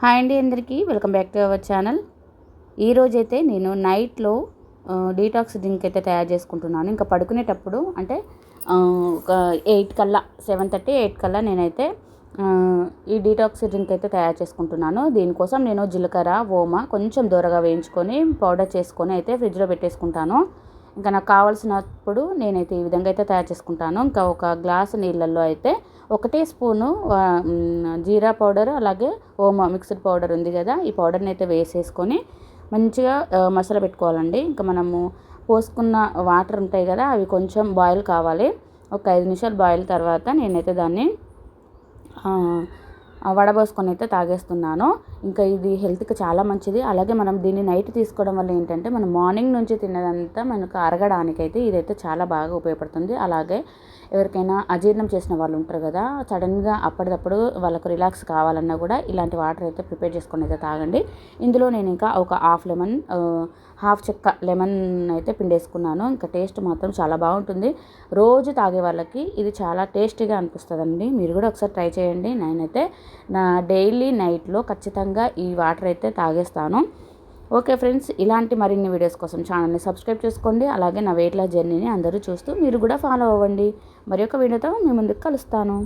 Hi అండి, అందరికీ welcome back to our channel. ఈరోజైతే నేను నైట్లో డీటాక్స్ డ్రింక్ అయితే తయారు చేసుకుంటున్నాను. ఇంకా పడుకునేటప్పుడు అంటే ఒక 8 కల్లా 7:30 8 కల్లా నేనైతే ఈ డీటాక్స్ డ్రింక్ అయితే తయారు చేసుకుంటున్నాను. దీనికోసం నేను జీలకర్ర, ఓమ కొంచెం దూరగా వేయించుకొని పౌడర్ చేసుకొని అయితే ఫ్రిడ్జ్లో పెట్టేసుకుంటాను. ఇంకా నాకు కావాల్సినప్పుడు నేనైతే ఈ విధంగా అయితే తయారు చేసుకుంటాను. ఇంకా ఒక గ్లాసు నీళ్ళల్లో అయితే 1 స్పూను జీరా పౌడర్, అలాగే ఓమా మిక్స్డ్ పౌడర్ ఉంది కదా, ఈ పౌడర్ని అయితే వేసేసుకొని మంచిగా మసాలా పెట్టుకోవాలండి. ఇంకా మనము పోసుకున్న వాటర్ ఉంటాయి కదా, అవి కొంచెం బాయిల్ కావాలి. ఒక 5 నిమిషాలు బాయిల్ తర్వాత నేనైతే దాన్ని వడబోసుకొని అయితే తాగేస్తున్నాను. ఇంకా ఇది హెల్త్కి చాలా మంచిది. అలాగే మనం దీన్ని నైట్ తీసుకోవడం వల్ల ఏంటంటే మనం మార్నింగ్ నుంచి తిన్నదంతా మనకు అరగడానికైతే ఇదైతే చాలా బాగా ఉపయోగపడుతుంది. అలాగే ఎవరికైనా అజీర్ణం చేసిన వాళ్ళు ఉంటారు కదా, సడన్గా అప్పటికప్పుడు వాళ్ళకు రిలాక్స్ కావాలన్నా కూడా ఇలాంటి వాటర్ అయితే ప్రిపేర్ చేసుకొని అయితే తాగండి. ఇందులో నేను ఇంకా ఒక హాఫ్ చెక్క లెమన్ అయితే పిండేసుకున్నాను. ఇంకా టేస్ట్ మాత్రం చాలా బాగుంటుంది. రోజు తాగే వాళ్ళకి ఇది చాలా టేస్టీగా అనిపిస్తుందండి. మీరు కూడా ఒకసారి ట్రై చేయండి. నేనైతే నా డైలీ నైట్లో ఖచ్చితంగా ఈ వాటర్ అయితే తాగేస్తాను. ఓకే ఫ్రెండ్స్, ఇలాంటి మరిన్ని వీడియోస్ కోసం ఛానల్ని సబ్స్క్రైబ్ చేసుకోండి. అలాగే నా వెయిట్ లాస్ జర్నీని అందరూ చూస్తూ మీరు కూడా ఫాలో అవ్వండి. మరి ఒక వీడియోతో మీ ముందుకు కలుస్తాను.